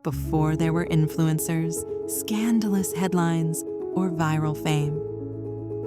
before there were influencers, scandalous headlines, or viral fame.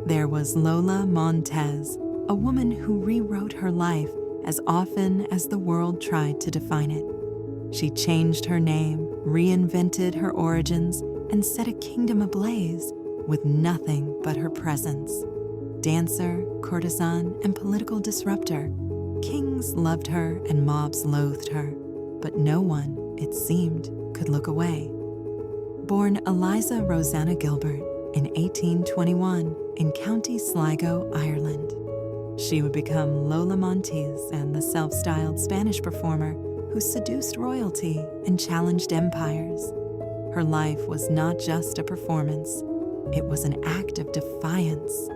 There was Lola Montez, a woman who rewrote her life as often as the world tried to define it. She changed her name, reinvented her origins, and set a kingdom ablaze with nothing but her presence. Dancer, courtesan, and political disruptor, kings loved her and mobs loathed her, but no one, it seemed, could look away. Born Eliza Rosanna Gilbert in 1821 in County Sligo, Ireland, she would become Lola Montez and the self-styled Spanish performer who seduced royalty and challenged empires. Her life was not just a performance, it was an act of defiance.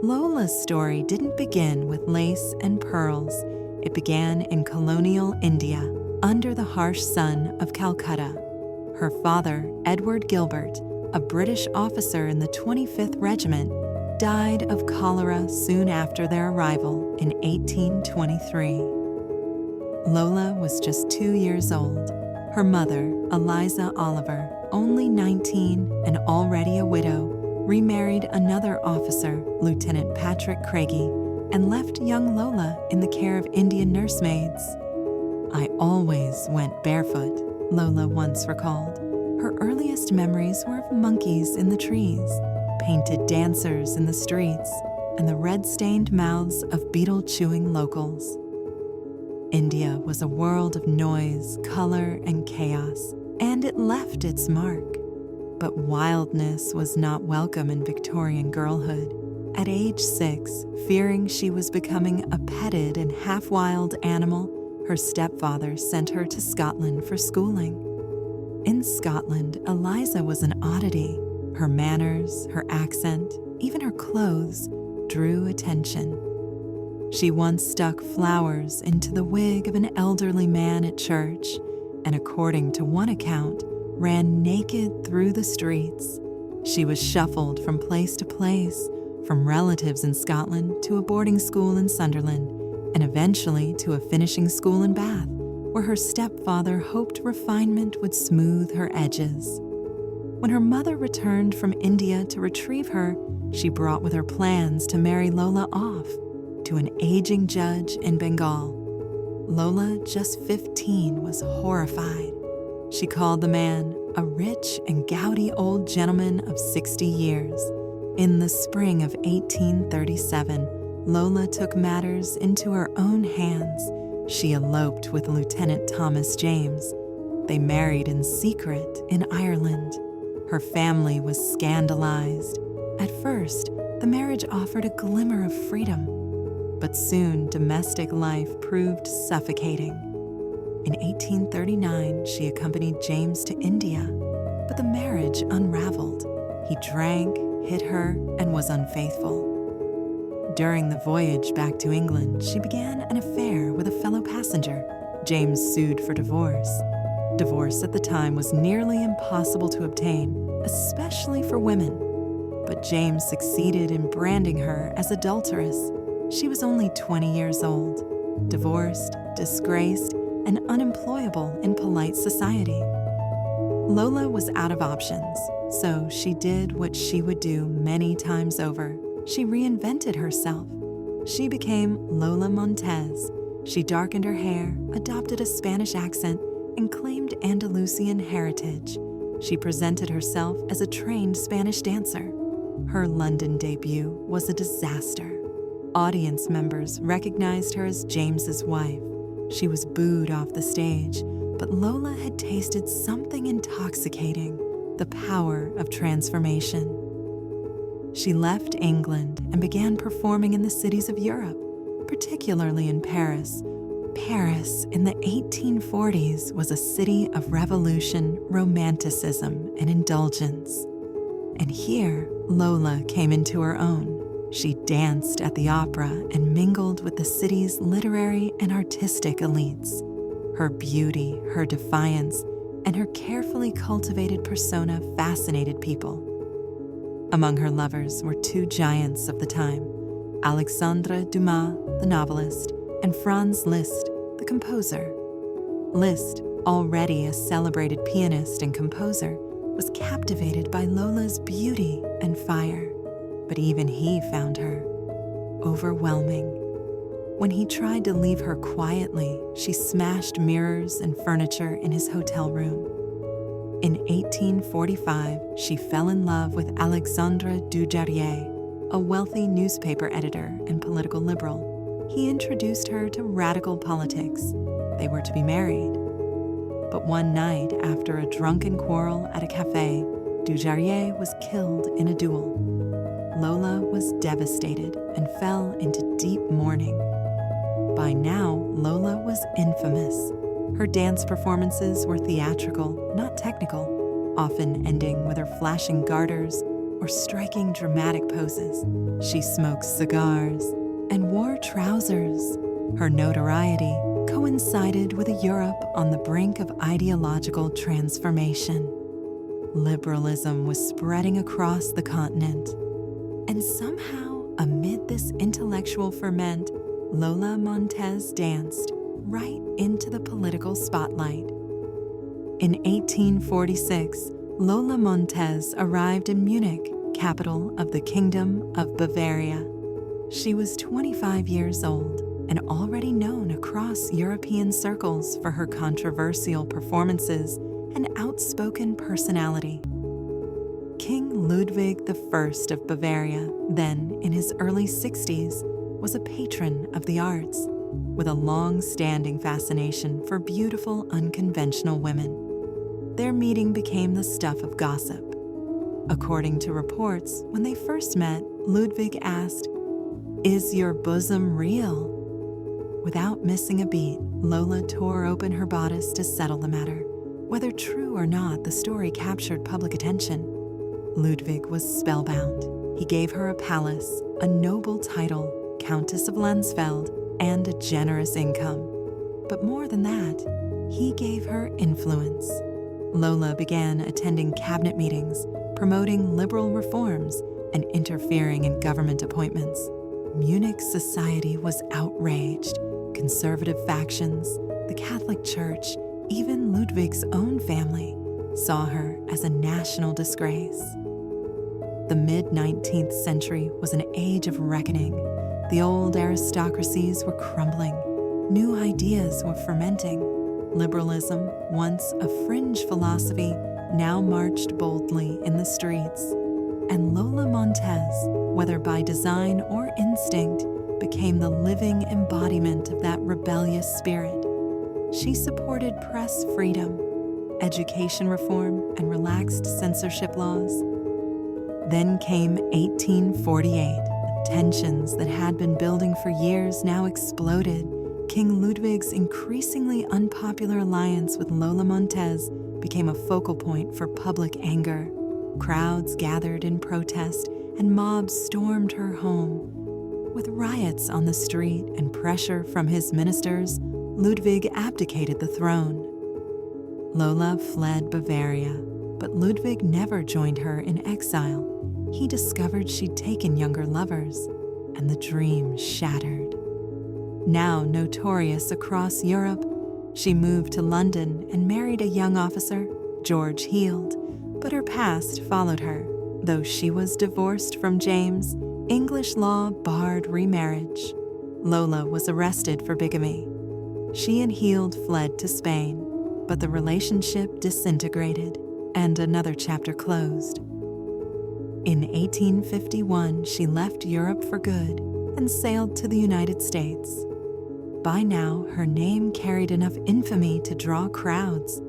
Lola's story didn't begin with lace and pearls. It began in colonial India, under the harsh sun of Calcutta. Her father, Edward Gilbert, a British officer in the 25th Regiment, died of cholera soon after their arrival in 1823. Lola was just 2 years old. Her mother, Eliza Oliver, only 19 and already a widow, remarried another officer, Lieutenant Patrick Craigie, and left young Lola in the care of Indian nursemaids. "I always went barefoot," Lola once recalled. Her earliest memories were of monkeys in the trees, painted dancers in the streets, and the red-stained mouths of beetle-chewing locals. India was a world of noise, color, and chaos, and it left its mark. But wildness was not welcome in Victorian girlhood. At age 6, fearing she was becoming a petted and half-wild animal, her stepfather sent her to Scotland for schooling. In Scotland, Eliza was an oddity. Her manners, her accent, even her clothes drew attention. She once stuck flowers into the wig of an elderly man at church, and according to one account, ran naked through the streets. She was shuffled from place to place, from relatives in Scotland to a boarding school in Sunderland, and eventually to a finishing school in Bath, where her stepfather hoped refinement would smooth her edges. When her mother returned from India to retrieve her, she brought with her plans to marry Lola off to an aging judge in Bengal. Lola, just 15, was horrified. She called the man a rich and gouty old gentleman of 60 years. In the spring of 1837, Lola took matters into her own hands. She eloped with Lieutenant Thomas James. They married in secret in Ireland. Her family was scandalized. At first, the marriage offered a glimmer of freedom, but soon domestic life proved suffocating. In 1839, she accompanied James to India, but the marriage unraveled. He drank, hit her, and was unfaithful. During the voyage back to England, she began an affair with a fellow passenger. James sued for divorce. Divorce at the time was nearly impossible to obtain, especially for women. But James succeeded in branding her as adulteress. She was only 20 years old, divorced, disgraced, and unemployable in polite society. Lola was out of options, so she did what she would do many times over. She reinvented herself. She became Lola Montez. She darkened her hair, adopted a Spanish accent, and claimed Andalusian heritage. She presented herself as a trained Spanish dancer. Her London debut was a disaster. Audience members recognized her as James's wife. She was booed off the stage, but Lola had tasted something intoxicating, the power of transformation. She left England and began performing in the cities of Europe, particularly in Paris. Paris in the 1840s was a city of revolution, romanticism, and indulgence. And here, Lola came into her own. She danced at the opera and mingled with the city's literary and artistic elites. Her beauty, her defiance, and her carefully cultivated persona fascinated people. Among her lovers were two giants of the time, Alexandre Dumas, the novelist, and Franz Liszt, the composer. Liszt, already a celebrated pianist and composer, was captivated by Lola's beauty and fire. But even he found her overwhelming. When he tried to leave her quietly, she smashed mirrors and furniture in his hotel room. In 1845, she fell in love with Alexandre Dujarrier, a wealthy newspaper editor and political liberal. He introduced her to radical politics. They were to be married. But one night, after a drunken quarrel at a cafe, Dujarrier was killed in a duel. Lola was devastated and fell into deep mourning. By now, Lola was infamous. Her dance performances were theatrical, not technical, often ending with her flashing garters or striking dramatic poses. She smoked cigars and wore trousers. Her notoriety coincided with a Europe on the brink of ideological transformation. Liberalism was spreading across the continent. And somehow, amid this intellectual ferment, Lola Montez danced right into the political spotlight. In 1846, Lola Montez arrived in Munich, capital of the Kingdom of Bavaria. She was 25 years old and already known across European circles for her controversial performances and outspoken personality. King Ludwig I of Bavaria, then in his early 60s, was a patron of the arts, with a long-standing fascination for beautiful, unconventional women. Their meeting became the stuff of gossip. According to reports, when they first met, Ludwig asked, "Is your bosom real?" Without missing a beat, Lola tore open her bodice to settle the matter. Whether true or not, the story captured public attention. Ludwig was spellbound. He gave her a palace, a noble title, Countess of Landsfeld, and a generous income. But more than that, he gave her influence. Lola began attending cabinet meetings, promoting liberal reforms, and interfering in government appointments. Munich society was outraged. Conservative factions, the Catholic Church, even Ludwig's own family saw her as a national disgrace. The mid-19th century was an age of reckoning. The old aristocracies were crumbling. New ideas were fermenting. Liberalism, once a fringe philosophy, now marched boldly in the streets. And Lola Montez, whether by design or instinct, became the living embodiment of that rebellious spirit. She supported press freedom, education reform, and relaxed censorship laws. Then came 1848. Tensions that had been building for years now exploded. King Ludwig's increasingly unpopular alliance with Lola Montez became a focal point for public anger. Crowds gathered in protest, and mobs stormed her home. With riots on the street and pressure from his ministers, Ludwig abdicated the throne. Lola fled Bavaria, but Ludwig never joined her in exile. He discovered she'd taken younger lovers, and the dream shattered. Now notorious across Europe, she moved to London and married a young officer, George Heald, but her past followed her. Though she was divorced from James, English law barred remarriage. Lola was arrested for bigamy. She and Heald fled to Spain, but the relationship disintegrated, and another chapter closed. In 1851, she left Europe for good and sailed to the United States. By now, her name carried enough infamy to draw crowds.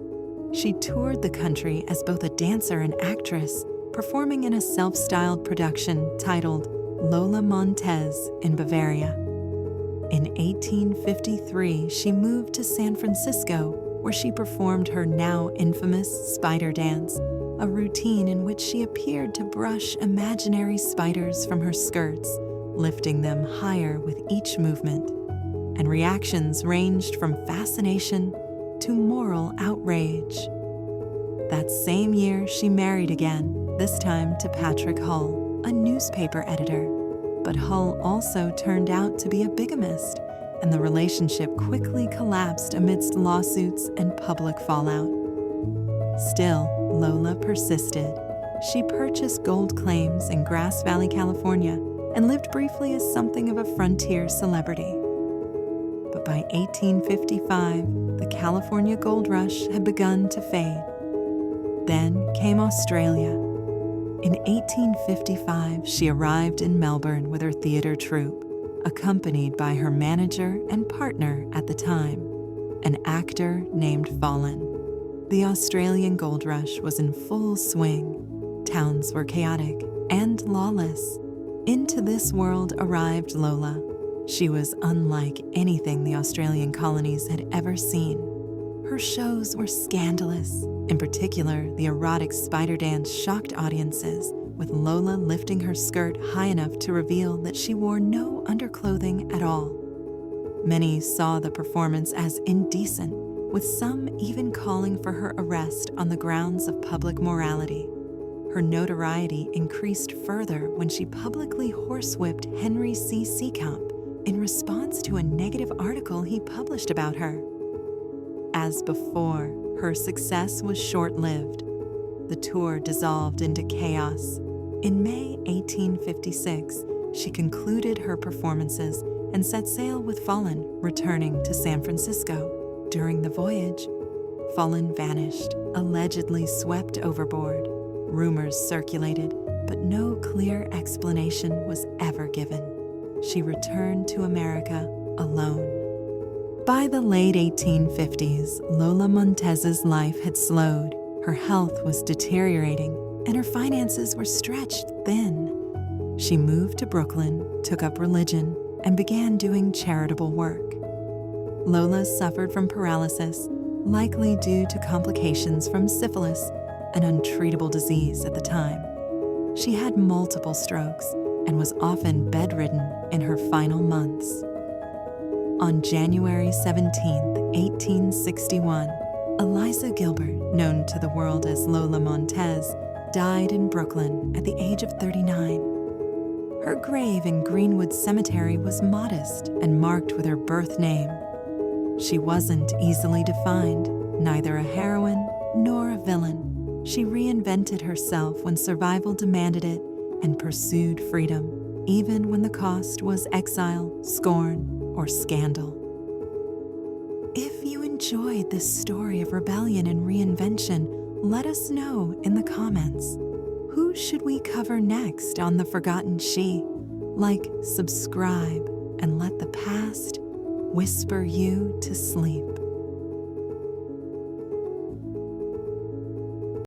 She toured the country as both a dancer and actress, performing in a self-styled production titled Lola Montez in Bavaria. In 1853, she moved to San Francisco, where she performed her now infamous spider dance, a routine in which she appeared to brush imaginary spiders from her skirts, lifting them higher with each movement. And reactions ranged from fascination to moral outrage. That same year, she married again, this time to Patrick Hull, a newspaper editor. But Hull also turned out to be a bigamist, and the relationship quickly collapsed amidst lawsuits and public fallout. Still, Lola persisted. She purchased gold claims in Grass Valley, California, and lived briefly as something of a frontier celebrity. But by 1855, the California gold rush had begun to fade. Then came Australia. In 1855, she arrived in Melbourne with her theater troupe, accompanied by her manager and partner at the time, an actor named Fallen. The Australian gold rush was in full swing. Towns were chaotic and lawless. Into this world arrived Lola. She was unlike anything the Australian colonies had ever seen. Her shows were scandalous. In particular, the erotic spider dance shocked audiences, with Lola lifting her skirt high enough to reveal that she wore no underclothing at all. Many saw the performance as indecent, with some even calling for her arrest on the grounds of public morality. Her notoriety increased further when she publicly horsewhipped Henry C. Seacombe in response to a negative article he published about her. As before, her success was short-lived. The tour dissolved into chaos. In May 1856, she concluded her performances and set sail with Fallen, returning to San Francisco. During the voyage, Fallen vanished, allegedly swept overboard. Rumors circulated, but no clear explanation was ever given. She returned to America alone. By the late 1850s, Lola Montez's life had slowed. Her health was deteriorating, and her finances were stretched thin. She moved to Brooklyn, took up religion, and began doing charitable work. Lola suffered from paralysis, likely due to complications from syphilis, an untreatable disease at the time. She had multiple strokes and was often bedridden in her final months. On January 17, 1861, Eliza Gilbert, known to the world as Lola Montez, died in Brooklyn at the age of 39. Her grave in Greenwood Cemetery was modest and marked with her birth name. She wasn't easily defined, neither a heroine nor a villain. She reinvented herself when survival demanded it and pursued freedom, even when the cost was exile, scorn, or scandal. If you enjoyed this story of rebellion and reinvention, let us know in the comments. Who should we cover next on The Forgotten She? Like, subscribe, and let the past whisper you to sleep.